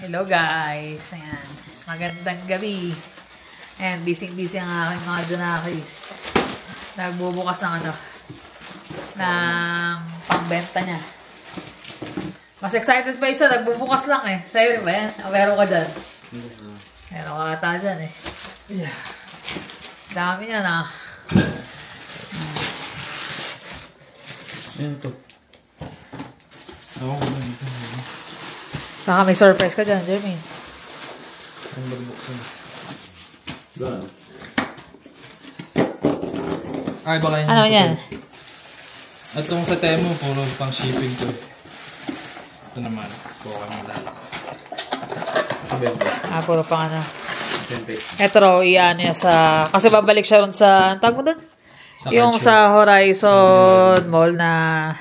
Hello guys. Ayan. Magandang gabi. Ayan, busy-busy ang aking mga Junakis. Nagbubukas ng ng pangbenta niya. Mas excited pa isa, nagbubukas lang eh. Sa'yo ba yan? Meron ka dyan? Meron ka ata dyan eh. Yeah. Dami niya na. Ayan to. Ako ko lang ito. Baka may surprise ka dyan, Jermaine. Ang magbuksan. Ba? Ay, baka yun. Ano yan? At itong sa Temu, puro pang shipping to. Ito naman. Buka mo lahat. Puro pang Ito raw, iyan niya sa... Kasi babalik siya ron sa... Ang tawag mo doon? Yung sa Horizon Mall na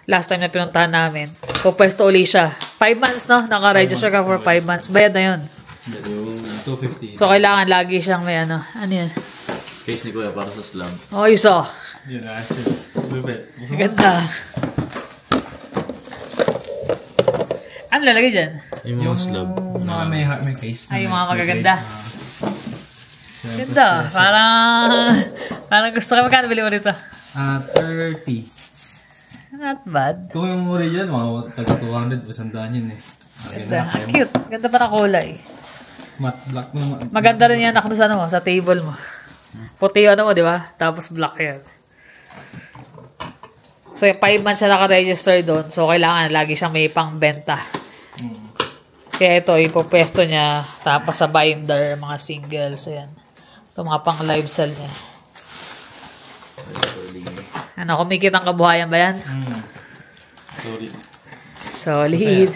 last time na pinuntahan namin. Pupwesto uli siya. 5 months, no? Naka-register ka for 5 months. Bayad na yun. Yung 250. So, kailangan lagi siyang may ano. Ano yan? Case ni Kuya para sa slum. Oh, iso. Yun na, actually. Lupit. Ganda. Ano lalagay dyan? Yung mga slum. Mga may case. Ay, yung mga magaganda. Ganda. Parang gusto ka. Magkano bili mo dito? 30. Not bad. Kung yung original, mga taga 200 o 100 yun eh. Ganda. Ang cute. Ganda pa ng kulay. Matte black naman. Maganda rin yan ako sa table mo. Puti mo, di ba? Tapos black yan. So, 5 months siya naka-register doon. So, kailangan lagi siyang may pangbenta. Kaya ito, ipopwesto niya. Tapos sa binder, mga singles. Ayan. Ito, mga pang-live sell niya. Ano, kumikita ang kabuhayan ba yan? Solid. Solid.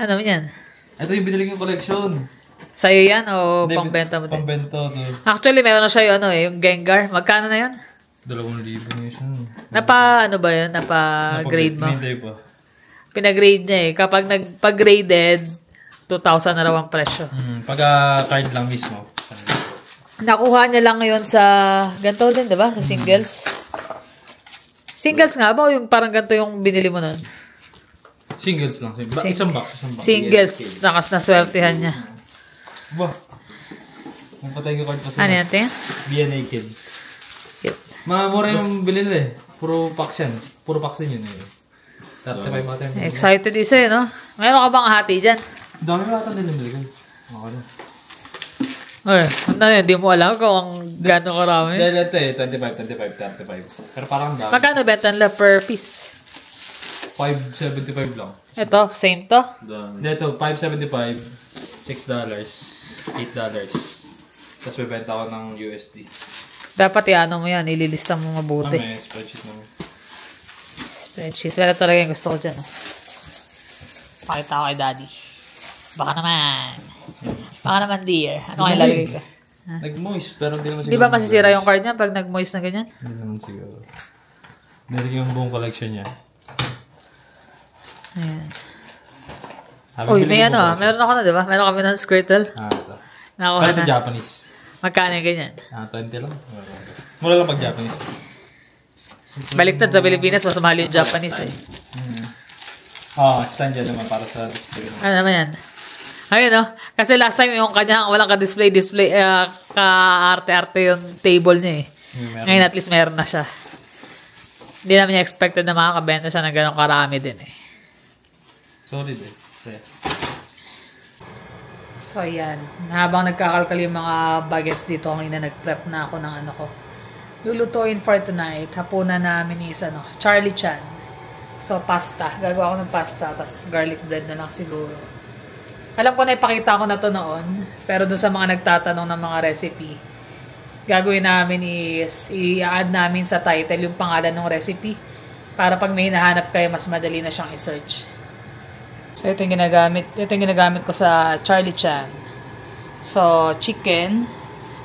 Ano yan? Ito yung binili kong collection. Sa'yo yan o pangbenta mo din? Pangbenta to. Actually, meron na siya yung Gengar. Magkano na yan? 2,000 na yun. Ano ba yun? Napa-grade mo? Hindi pa. Pinagrade niya eh. Kapag nagpag-graded, 2,000 na raw ang presyo. Pag card lang mismo. Nakuha niya lang ngayon sa ganito din, di ba? Sa singles. Singles nga ba o yung parang ganito yung binili mo nun? Singles lang. Isang box. Singles. Naswertihan niya. Bah. Ang patay ko card pa sila. Ano yan, tingin? BNA Kids. Cute. Mura yung bilhin eh. Puro packs yan. Puro packs din yun eh. 35 mga tayo. Excited isa eh, no? Meron ka bang hati dyan? Dami mga tayo din nabili ko. Okay na. Hindi mo alam kung gano'ng karami. Dahil ito eh, 25, 35. Pero parang dami. Magkano benta nila per piece? 5.75 lang. Ito, same to? Dito, 5.75, $6, $8. Tapos bebenta ko ng USD. Dapat iano mo yan, ililista mo mabuti. May spreadsheet naman. Spreadsheet. Wala talaga yung gusto ko dyan. Pakita ko kay daddy. Baka naman dear. Ano kaya lalagay ko? Nag-moist, pero hindi naman siguro. Di ba masisira yung card niya pag nag-moist na ganyan? Hindi naman siguro. Meron yung buong collection niya. Ayan. Uy, may meron ako na, di ba? Meron kami ng Squirtle. Ito. Nakuha Pero ito na. Japanese. Magkano yung ganyan? 20 lang. Mura lang pag Japanese. Baliktad sa Pilipinas, mas mahal yung Japanese eh. Stand dyan naman para sa display. Ano naman yan? Ayun, no? Kasi last time yung kanya walang ka-display, ka-arte-arte yung table niya eh. Ngayon at least meron na siya. Hindi naman niya expected na makakabenta siya ng ganong karami din eh. Solid eh. So, ayan. Habang nagkakalkal yung mga bagets dito, kanina nag-prep na ako ng ano ko. Lulutuin for tonight. Hapunan namin is Charlie Chan. So, pasta. Gagawa ko ng pasta. Tapos, garlic bread na lang siguro. Alam ko na ipakita ko na to noon. Pero dun sa mga nagtatanong ng mga recipe, gagawin namin is i-add namin sa title yung pangalan ng recipe. Para pag may hinahanap kayo, mas madali na siyang i-search. So, ito yung ginagamit ko sa Charlie Chan. So, chicken.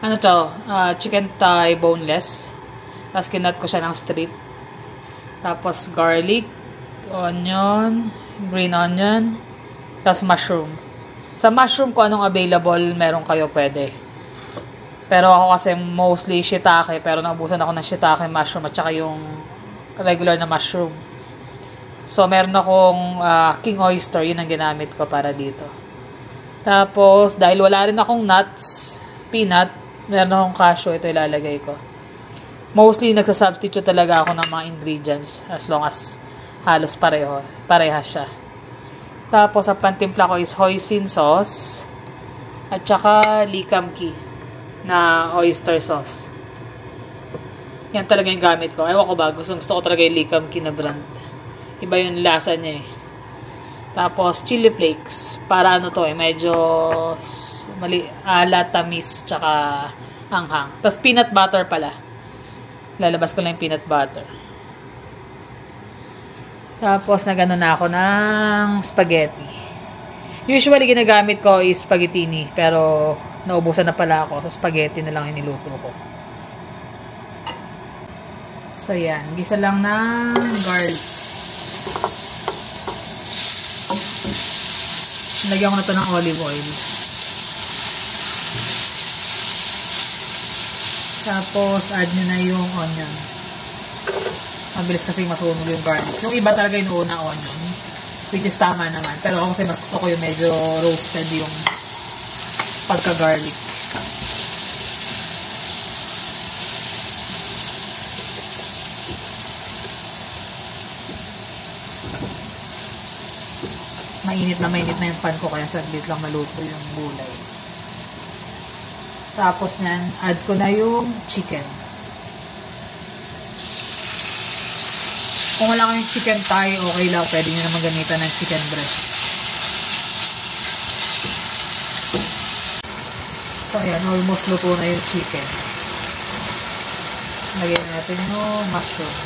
Ano to? Chicken thigh boneless. Tapos, kinat ko siya ng strip. Tapos, garlic, onion, green onion, tapos mushroom. Sa mushroom, kung anong available, meron kayo pwede. Pero ako kasi mostly shiitake, pero naubusan ako ng shiitake mushroom at saka yung regular na mushroom. So, meron akong king oyster. Yun ang ginamit ko para dito. Tapos, dahil wala rin akong nuts, peanut, meron akong cashew. Ito ilalagay ko. Mostly, nagsasubstitute talaga ako ng mga ingredients as long as halos parehas siya. Tapos, ang pantimpla ko is hoisin sauce at saka likamki na oyster sauce. Yan talaga yung gamit ko. Ewan ko ba, gusto ko talaga yung likamki na brand. Iba yung lasa niya eh. Tapos, chili flakes. Para ano to eh, medyo tamis, tsaka anghang. Tapos, peanut butter pala. Lalabas ko lang yung peanut butter. Tapos, nagano na ako ng spaghetti. Usually, ginagamit ko is spaghettini. Pero, naubusan na pala ako. So, spaghetti na lang yung niluto ko. So, yan. Gisa lang ng garlic. Lagyan ko na ito ng olive oil. Tapos, add nyo na yung onion. Mabilis kasi masunog yung garlic. Yung iba talaga yung una onion. Which is tama naman. Pero ako kasi mas gusto ko yung medyo roasted yung pagka-garlic. Mainit na yung pan ko kaya saglit lang maluto yung gulay. Tapos nyan, add ko na yung chicken. Kung wala kayong chicken thigh, okay lang. Pwede nyo naman gamitan ng chicken breast. So ayan, almost luto na yung chicken. Lagyan natin yung mushroom.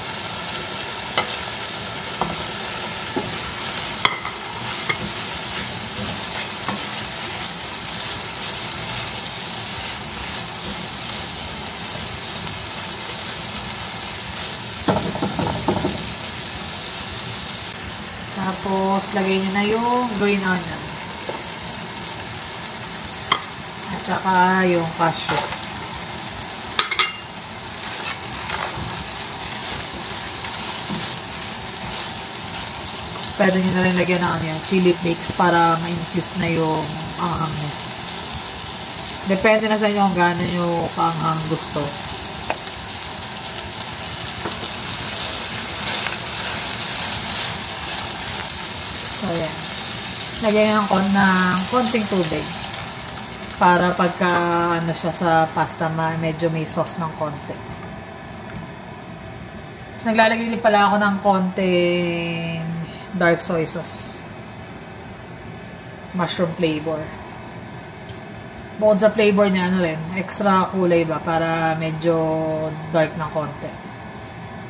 Tapos, lagay nyo na yung green onion. At saka yung cashew. Pwede nyo na rin lagyan ng chili flakes para ma-infuse na yung anghang nyo. Depende na sa inyo kung gaano nyo kaanghang gusto. So, yan. Lagyan ng konting tubig. Para pagka ano siya sa pasta, medyo may sauce ng konti. Tapos naglalagay din pala ako ng konting dark soy sauce. Mushroom flavor. Bukod sa flavor niya, ano rin, extra kulay ba para medyo dark ng konti.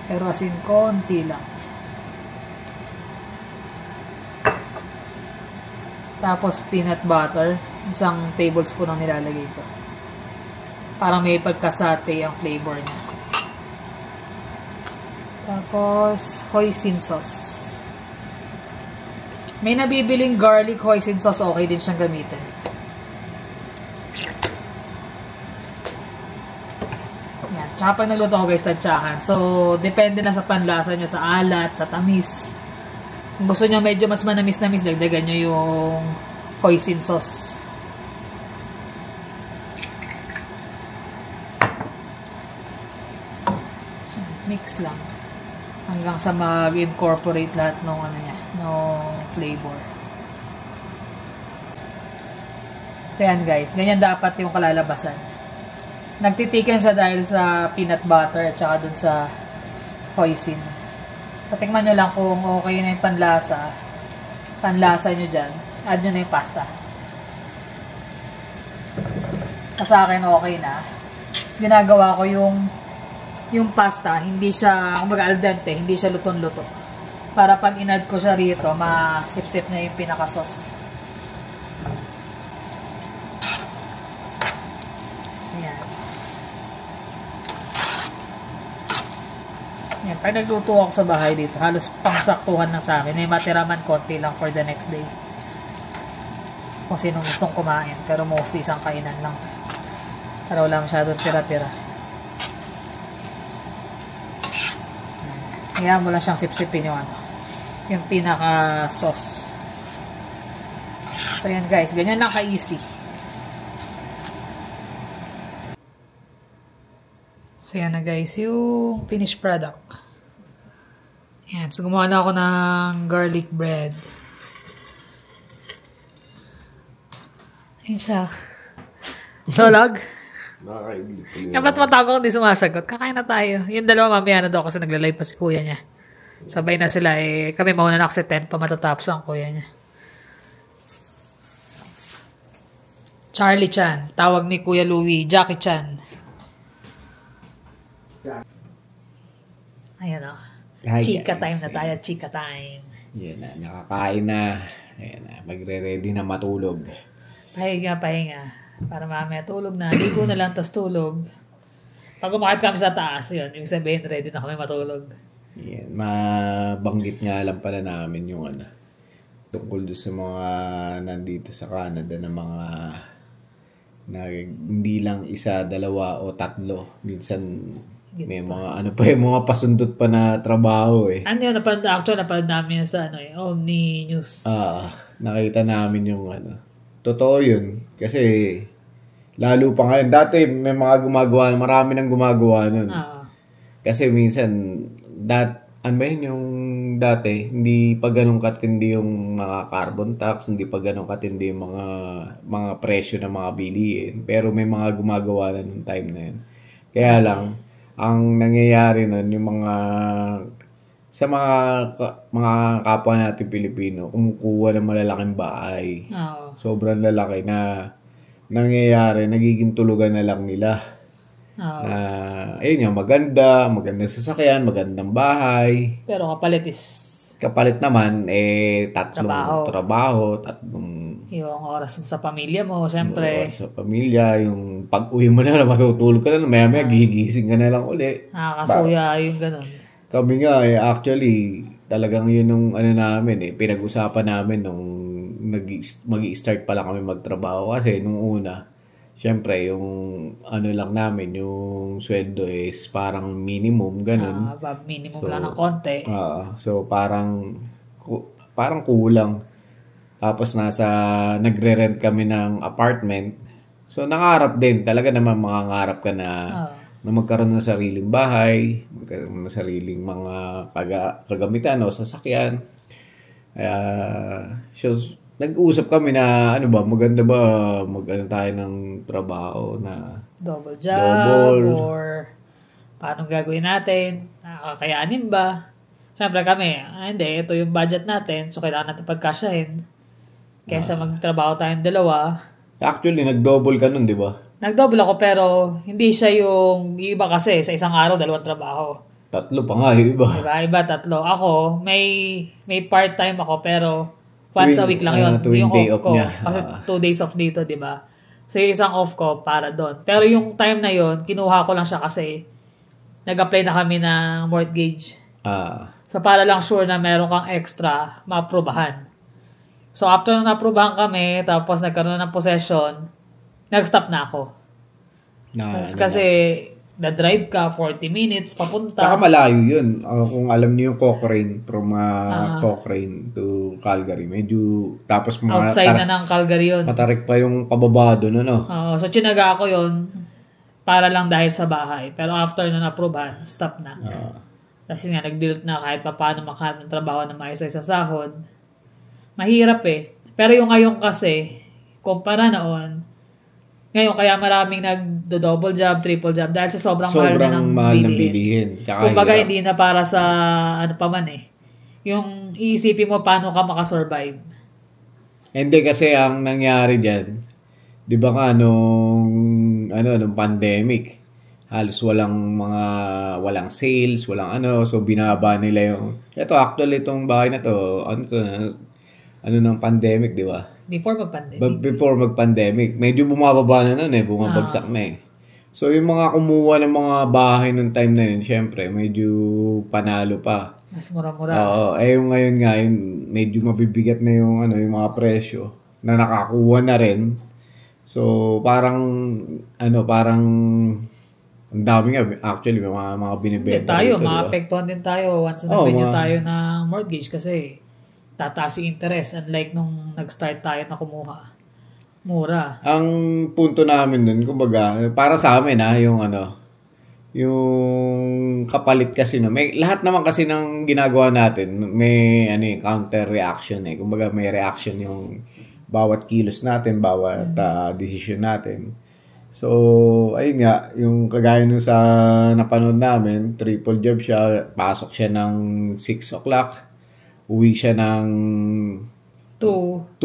Pero as in, konti lang. Tapos, peanut butter. Isang tablespoon ang nilalagay ko. Parang may pagkasate ang flavor niya. Tapos, hoisin sauce. May nabibiling garlic hoisin sauce. Okay din siyang gamitin. Yan. Tsaka pag nagluto ko guys, tansyahan. So, depende na sa panlasa nyo, sa alat, sa tamis. Kung gusto nyo medyo mas manamis-namis, dagdagan nyo yung hoisin sauce. Mix lang. Hanggang sa mag-incorporate lahat ng flavor. So yan guys, ganyan dapat yung kalalabasan. Nagtitiken siya dahil sa peanut butter at saka dun sa hoisin. So, tingnan nyo lang kung okay na yung panlasa nyo dyan. Add nyo na yung pasta. Sa akin, okay na. So, ginagawa ko yung pasta, hindi siya, kumbaga al dente, hindi siya lutong-luto. Para pag in-add ko siya rito, masip-sip na yung pinaka-sauce. Yan, pag nagluto ako sa bahay dito, halos pangsaktuhan na sa akin. May matiraman konti lang for the next day. Kung sinong gustong kumain. Pero mostly isang kainan lang. Para wala masyadong tira-tira. Kaya mo lang siyang sip-sipin yung ano. yung pinaka-sauce. So, yan guys. Ganyan lang ka-easy. So, yan na guys. Yung finished product. Yan. So, gumawa na ako ng garlic bread. Ayun siya. Tulog? Kaya ba't matawag ako hindi sumasagot? Kakain na tayo. Yung dalawa mamaya na daw kasi nagla-live pa si kuya niya. Sabay na sila eh. Kami mauna na kasi 10 pa matatapos ang kuya niya. Charlie Chan. Tawag ni Kuya Louie. Jackie Chan. Ayan o. Chika time na tayo. Chika time. Yan na. Nakakain na. Ayan na. Magre-ready na matulog. Pahinga. Para mamaya tulog na. Ligo na lang, tas tulog. Pag umakit kami sa taas, yun. Yung sabihin, ready na kami matulog. Yan. Mabanggit nga lang pala namin yung tungkol doon sa mga nandito sa Canada na mga na hindi lang isa, dalawa o tatlo. Minsan may mga yung mga pasundot pa na trabaho eh. Ano yun? Napanood namin sa Omni News. Nakita namin yung totoo yun. Kasi, lalo pa ngayon. Dati, may mga gumagawa. Marami nang gumagawa nun. Kasi minsan, yung dati, hindi pa ganun katindi yung mga carbon tax, hindi pa ganun katindi yung mga presyo ng mga bilihin. Pero may mga gumagawa na nung time na yun. Kaya lang, ang nangyayari nun, yung sa mga kapwa natin Pilipino, kumukuha ng malalaking bahay. Sobrang lalaki na nangyayari, nagiging tulugan na lang nila. Ayun yung magandang sasakyan, magandang bahay. Pero kapalit naman, tatlong trabaho, yung oras mo sa pamilya mo, syempre. Sa pamilya, yung pag-uwi mo na matutulog ka na, maya gigising ka na lang uli. Nakakasuya yung ganun. Kami nga, actually, talagang yun yung namin pinag-usapan namin nung mag-i-start pa lang kami magtrabaho. Kasi nung una, syempre, yung lang namin, yung sweldo is parang minimum, ganun. Minimum lang ng konti. So, parang kulang. Tapos nagre-rent kami ng apartment. So, nangarap din. Talaga naman mangangarap ka na magkaroon ng sariling bahay, magkaroon ng sariling mga kagamitan o sasakyan. So, nag-uusap kami na maganda ba tayo ng trabaho na double job or paano gagawin natin? Kakayanin ba? Siyempre kami, hindi, ito yung budget natin, so kailangan natin pagkasyahin. Kaysa magtrabaho tayong dalawa. Actually, nag-double ka nun, di ba? Nag-double ako pero hindi siya yung iba kasi sa isang araw, 2 trabaho. 3 pa nga yung iba. Diba? Iba 3. Ako, may part-time ako pero once a week lang yun. Yung day off ko. Niya. Kasi 2 days off dito, diba? So yung isang off ko para doon. Pero yung time na yun, kinuha ko lang siya kasi nag-apply na kami ng mortgage. So para lang sure na meron kang extra, ma-aprobahan. So after na-aprobahan kami, tapos nagkaroon ng possession, nag-stop na ako. Kasi na-drive ka 40 minutes papunta. Saka malayo yun. Kung alam niyo yung Cochrane, from Cochrane to Calgary, medyo tapos outside na ng Calgary yun. Matarik pa yung pababa doon, so chinaga ako yun para lang dahil sa bahay. Pero after na na-aprobahan, stop na. Kasi nga, nag-build na kahit pa paano makahanap ng trabaho na maayos sa sahod. Mahirap Pero yung ngayon kasi, kumpara noon, ngayon kaya maraming nag-double job, triple job dahil sa sobrang mahal na ng bilihin. Kumbaga hindi na para sa yung iisipin mo paano ka makasurvive. Hindi kasi ang nangyari dyan, di ba nga nung pandemic, halos walang sales, so binaba nila yung, actually itong bahay na to, ng pandemic, di ba? Before mag-pandemic. Medyo bumababa na nun bumabagsak na So yung mga kumuha ng mga bahay nung time na yun, syempre, medyo panalo pa. Mas mura-mura. Yung ngayon nga, medyo mabibigat na yung mga presyo na nakakuha na rin. So parang ang dami nga, actually, may mga binibenta. Tayo, maapektuhan din tayo once na tayo ng ng mortgage kasi tataas yung interest unlike nung nag-start tayo na kumuha. Mura. Ang punto namin dun, kumbaga, para sa amin yung yung kapalit kasi may lahat naman kasi ng ginagawa natin, may counter reaction Kumbaga may reaction yung bawat kilos natin, bawat decision natin. So, ayun nga, yung kagaya nun sa napanood namin, triple job siya, pasok siya ng 6 o'clock, uwi siya ng 2.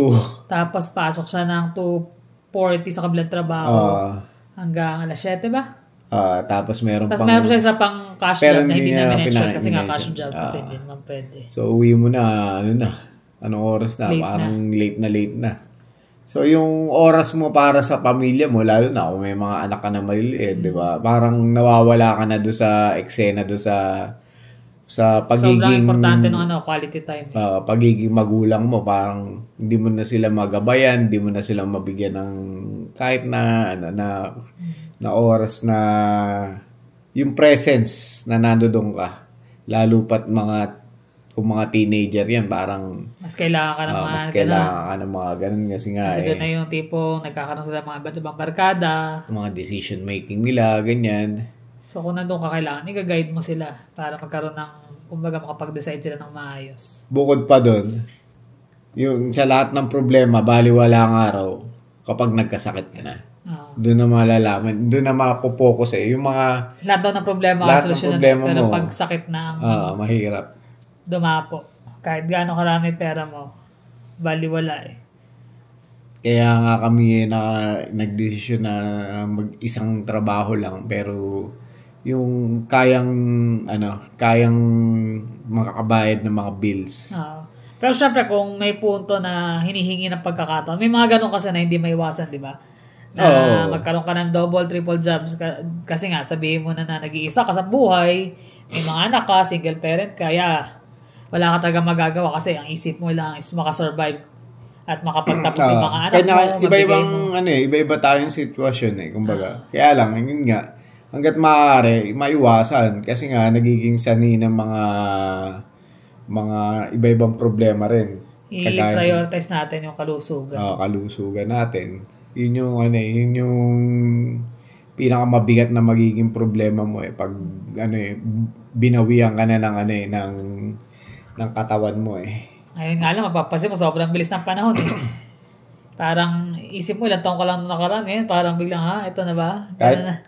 Tapos pasok siya ng 2:40 sa kabilang trabaho. Hanggang alas 7 ba? Tapos meron siya isa pang cash job na hindi namin mention kasi nga cash job kasi hindi naman pwede. So, uwi mo na, anong oras na? Parang late na. So, yung oras mo para sa pamilya mo, lalo na kung may mga anak ka na maliliit, di ba? Parang nawawala ka na doon sa eksena, doon sa pagiging... Sobrang importante ng quality time. Pagiging magulang mo, parang hindi mo na sila magabayan, hindi mo na sila mabigyan ng kahit na oras na yung presence na nandoon ka. Lalo pat kung mga teenager yan, parang mas kailangan ka ng mga ganun kasi nga kasi doon na yung tipong nagkakaroon sila mga iba't ibang barkada. Mga decision making nila, ganyan. So kung nandun ka kailangan, i-guide mo sila para magkaroon ng, kumbaga makapag-decide sila ng maayos. Bukod pa doon, yung sa lahat ng problema, baliwala ang araw kapag nagkasakit ka na. Doon na malalaman, doon na mapopokus yung mga... Lahat daw ng problema kasolusyonan, pero pag sakit na mahirap. Dumapo. Kahit gaano karami pera mo, baliwala Kaya nga kami nagdesisyon na mag-isang trabaho lang, pero yung kayang makakabayad ng mga bills. Pero syempre kung may punto na hinihingi ng pagkakataon, may mga ganun kasi na hindi maiwasan, di ba? Na magkaroon ka ng double, triple jobs kasi nga sabihin mo na nag-iisa ka sa buhay, may mga anak ka, single parent ka, wala ka talaga magagawa kasi ang isip mo lang is makasurvive at makapagtapos yung mga anak mo. Iba-iba tayong sitwasyon kumbaga. Kaya lang, yun nga, hanggat maaari, maiwasan kasi nga nagiging sanhi ng mga iba-ibang problema rin. I-prioritize natin yung kalusugan. Kalusugan natin. Yun yung pinakamabigat na magiging problema mo pag binawian ka na ng katawan mo Ayun nga lang, mapapansin mo, sobrang bilis ng panahon Parang isip mo, ilang taong ka lang nakaraan ngayon, parang biglang, ito na ba?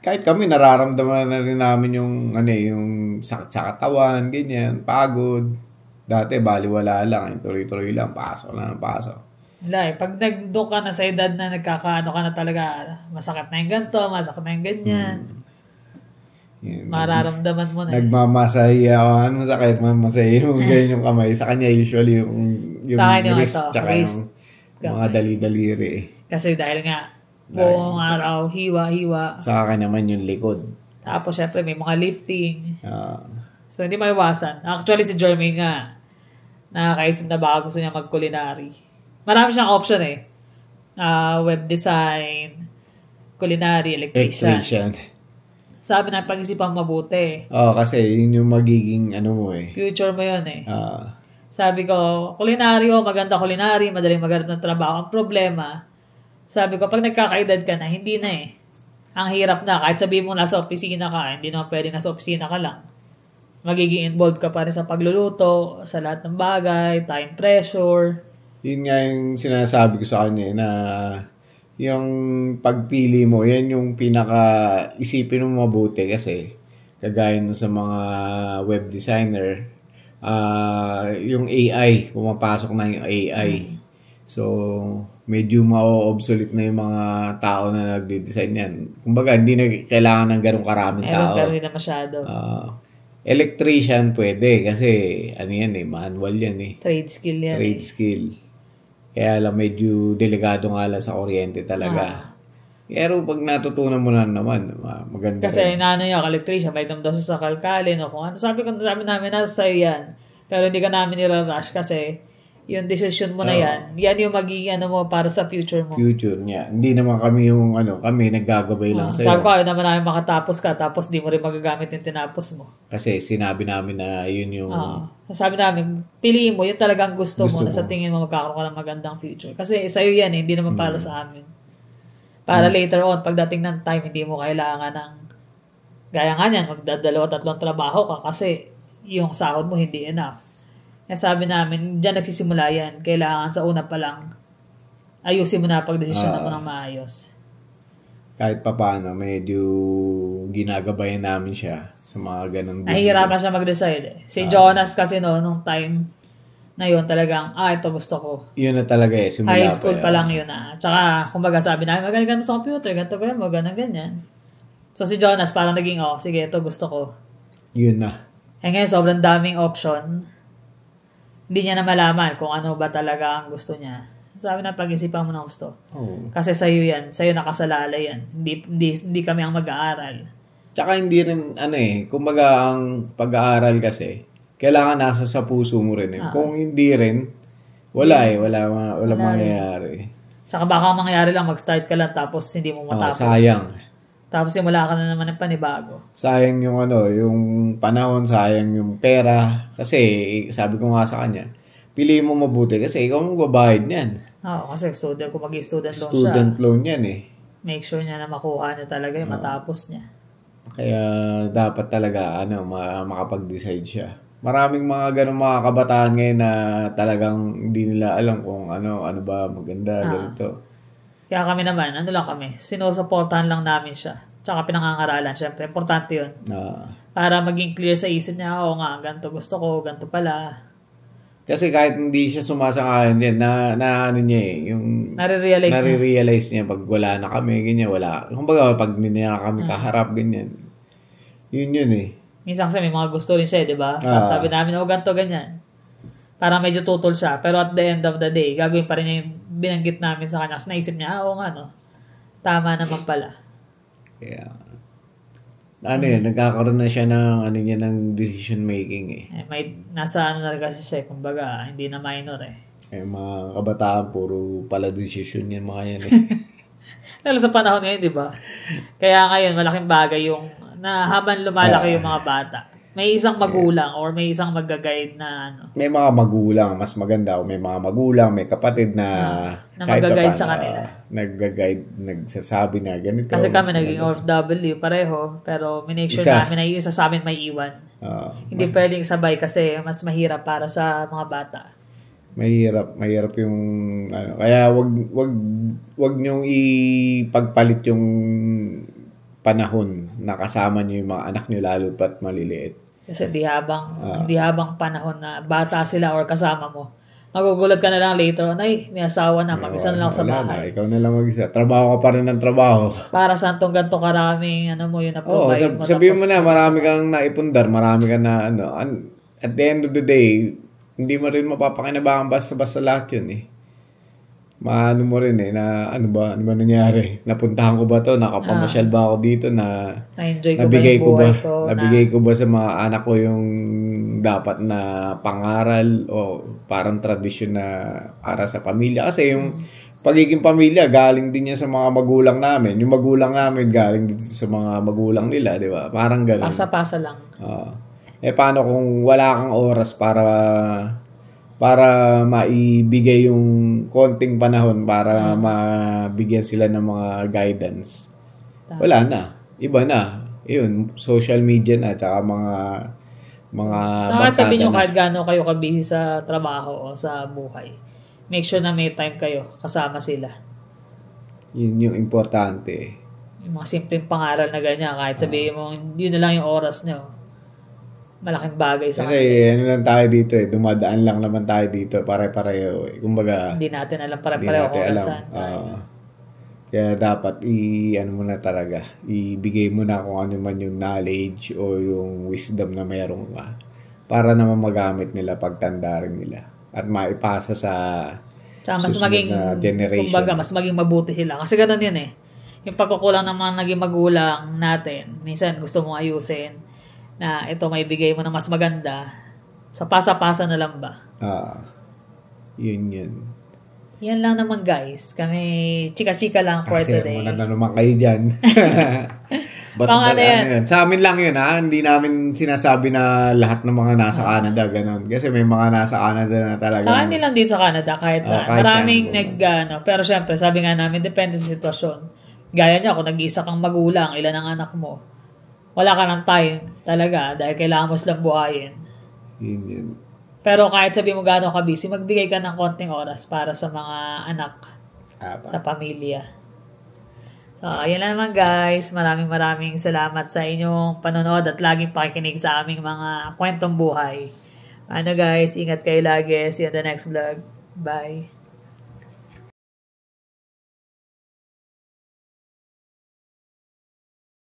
Kahit kami, nararamdaman na rin namin yung sakit sa katawan, ganyan, pagod. Dati, baliwala lang, tuloy-tuloy lang, pasok. Pag nagdoon ka na sa edad na nagkakaano ka na talaga, masakit na yung ganito, masakit na yung ganyan. Mararamdaman mo na. Nagmamasahe ako. Masakit, mamasahe yung ganyan yung kamay. Sa kanya usually yung wrist tsaka yung mga dali-daliri. Kasi dahil nga, buong araw, hiwa. Sa akin naman yung likod. Tapos syempre may mga lifting. So hindi maiwasan. Actually si Jermaine nga, nakakaisip na baka gusto niya mag-culinary. Marami siyang option web design, culinary, electrician. Sabi na pag-isipan mabuti. Kasi yun yung magiging future mo yun Sabi ko, culinary maganda culinary, madaling maghanap ng trabaho. Ang problema, sabi ko, pag nagkakaedad ka na, hindi na Ang hirap na, kahit sabihin mo nasa opisina ka, hindi naman pwede nasa opisina ka lang. Magiging involved ka pa rin sa pagluluto, sa lahat ng bagay, time pressure. Yun nga yung sinasabi ko sa kanya na yung pagpili mo, yan yung isipin mo mabuti kasi kagaya sa mga web designer, yung AI, pumapasok na yung AI. So, medyo ma-obsolete na yung mga tao na nagde-design yan. Kumbaga, hindi na kailangan ng ganong karaming tao. Pero na masyado. Electrician pwede kasi manual yan Trade skill yan. Trade skill. Kaya lang medyo delikado nga lang sa kuryente talaga. Pero pag natutunan mo na naman, maganda kasi yung electrician, may damdaw sa kalkalin o kung ano. Sabi namin nasa sa'yo yan. Pero hindi ka namin nirarush kasi yung decision mo na yan yung magiging mo para sa future mo. Future niya. Hindi naman kami yung kami naggagabay lang sa'yo. Sabi ko, ayaw naman namin makatapos ka tapos di mo rin magagamit yung tinapos mo. Kasi sinabi namin na yun yung... Sabi namin, piliin mo, yun talagang gusto mo na sa tingin mo magkakaroon ka ng magandang future. Kasi sa'yo yan, hindi naman para sa amin. Para later on, pagdating ng time, hindi mo kailangan ng... Gaya nga yan, magdadalawa-tatlong trabaho ka kasi yung sahod mo hindi enough. Kaya sabi namin, dyan nagsisimula yan. Kailangan sa una pa lang, ayusin mo na pag-desisyon mo ng maayos. Kahit pa paano, medyo ginagabayan namin siya sa mga ganun. Nahihirapan siya mag-decide eh. Si Jonas kasi nung time na yun talagang, ito gusto ko. Yun na talaga simula high school pa lang yun Tsaka, kumbaga sabi namin, magaling mo sa computer, ganito ba yan mo, ganyan. So si Jonas parang naging, sige, ito gusto ko. Yun na. Ngayon, sobrang daming option. Hindi niya na malaman kung ano ba talaga ang gusto niya. Sabi na, pag-isipan mo na gusto. Kasi sa'yo yan. Sa'yo nakasalala yan. Hindi kami ang mag-aaral. Tsaka hindi rin, kumbaga ang pag-aaral kasi, kailangan nasa sa puso mo rin Kung hindi rin, wala mangyayari. Tsaka baka mangyayari lang, mag-start ka lang tapos hindi mo matapos. Sayang. Tapos wala ka na naman ng panibago. Sayang yung yung panahon, sayang yung pera. Kasi, sabi ko nga sa kanya, piliin mo mabuti kasi ikaw ang babayad niyan. Kasi kung mag-student loan siya. Student loan yan Make sure niya na makuha niya talaga yung matapos niya. Kaya, dapat talaga, makapag-decide siya. Maraming mga ganun mga kabataan ngayon na talagang hindi nila alam kung ano ba maganda, ganito. Kaya kami naman, lang kami, sinusuportahan lang namin siya. Tsaka pinangangaralan, syempre, importante yun. Para maging clear sa isip niya, ganito gusto ko, ganito pala. Kasi kahit hindi siya sumasang-ayon din, yung nare-realize niya pag wala na kami, ganyan, wala. Kumbaga, pag hindi na kami kaharap, ganyan. Yun Minsan kasi may mga gusto rin siya, di ba? Sabi namin, ganito, ganyan. Parang medyo tutol siya. Pero at the end of the day, gagawin pa rin niya yung binanggit namin sa kanya. Kasi naisip niya, tama naman pala. Yeah. Nagkakaroon na siya ng decision making Nasa na kasi siya, kumbaga, hindi na minor mga kabataan, puro pala decision yan mga yan Lalo sa panahon ngayon, di ba? Kaya ngayon, malaking bagay yung na habang lumalaki yung mga bata, may isang magulang or may isang mag-guide na May mga magulang, mas maganda. May mga magulang, may kapatid na mag-guide sa kanila. Nag-guide, nagsasabi na ganito. Kasi kami naging OFW pareho, pero minake sure namin na yung isa sa amin may iwan. Hindi pwedeng sabay kasi mas mahirap para sa mga bata. Mahirap yung kaya wag niyong ipagpalit yung panahon na kasama niyo yung mga anak niyo lalo pat maliliit. Kasi hindi habang panahon na bata sila or kasama mo. Magugulat ka na lang later on, may asawa na, mag-isa na lang ako sa bahay. Ikaw na lang mag-isa. Trabaho ka pa rin ng trabaho. Para saan tong ganito karaming, yung na-provide mo. Sabihin mo na, marami kang naipundar, marami kang at the end of the day, hindi mo rin mapapakinabangan basta lahat yun Maano mo rin na ano ba nangyari? Napuntahan ko ba to? Nakapamasyal ba ako dito na-enjoy nabigay ko ba sa mga anak ko yung dapat na pangaral o parang tradisyon na para sa pamilya? Kasi yung pagiging pamilya, galing din yan sa mga magulang namin. Yung magulang namin, galing din sa mga magulang nila, di ba? Parang gano'n. Pasa-pasa lang. Paano kung wala kang oras para maibigay yung konting panahon para mabigyan sila ng mga guidance. Wala na. Iba na. Yun, social media na tsaka mga barkada sabihin nyo kahit gaano kayo kabisi sa trabaho o sa buhay. Make sure na may time kayo kasama sila. Yun yung importante. Yung mga simpleng pangaral na ganyan, kahit sabihin mo, yun na lang yung oras nyo. Malaking bagay sa kanila. Kasi ano lang tayo dito dumadaan lang naman tayo dito pare-pareho Kumbaga, hindi natin alam pare-pareho orasan. Kaya dapat mo na talaga, ibigay mo na kung ano man yung knowledge o yung wisdom na mayroon ka para naman magamit nila pagtanda rin nila at maipasa sa mas maging generation. Kumbaga, mas maging mabuti sila. Kasi ganoon yun Yung pagkukulang ng mga naging magulang natin, minsan gusto mong ayusin na ito may bigay mo na mas maganda, sa pasa-pasa na lang ba? Yun. Yan lang naman guys. Kami chika-chika lang for Kasi today. muna na naman kayo dyan. Ano yan? Sa amin lang yun ha. Hindi namin sinasabi na lahat ng mga nasa Canada ganun. Kasi may mga nasa Canada na talaga. Saka hindi lang dito sa Canada, kahit saan. kahit Maraming saan, pero syempre, sabi nga namin, depende sa sitwasyon. Gaya niya, kung nag-iisa kang magulang, ilan ang anak mo, wala ka ng time talaga dahil kailangan mo silang buhayin. Yun. Pero kahit sabi mo gano'n ka busy, magbigay ka ng konting oras para sa mga anak, sa pamilya. So, ayan na naman guys. Maraming salamat sa inyong panonood at laging pakikinig sa aming mga kwentong buhay. Guys, ingat kayo lagi. See you in the next vlog. Bye.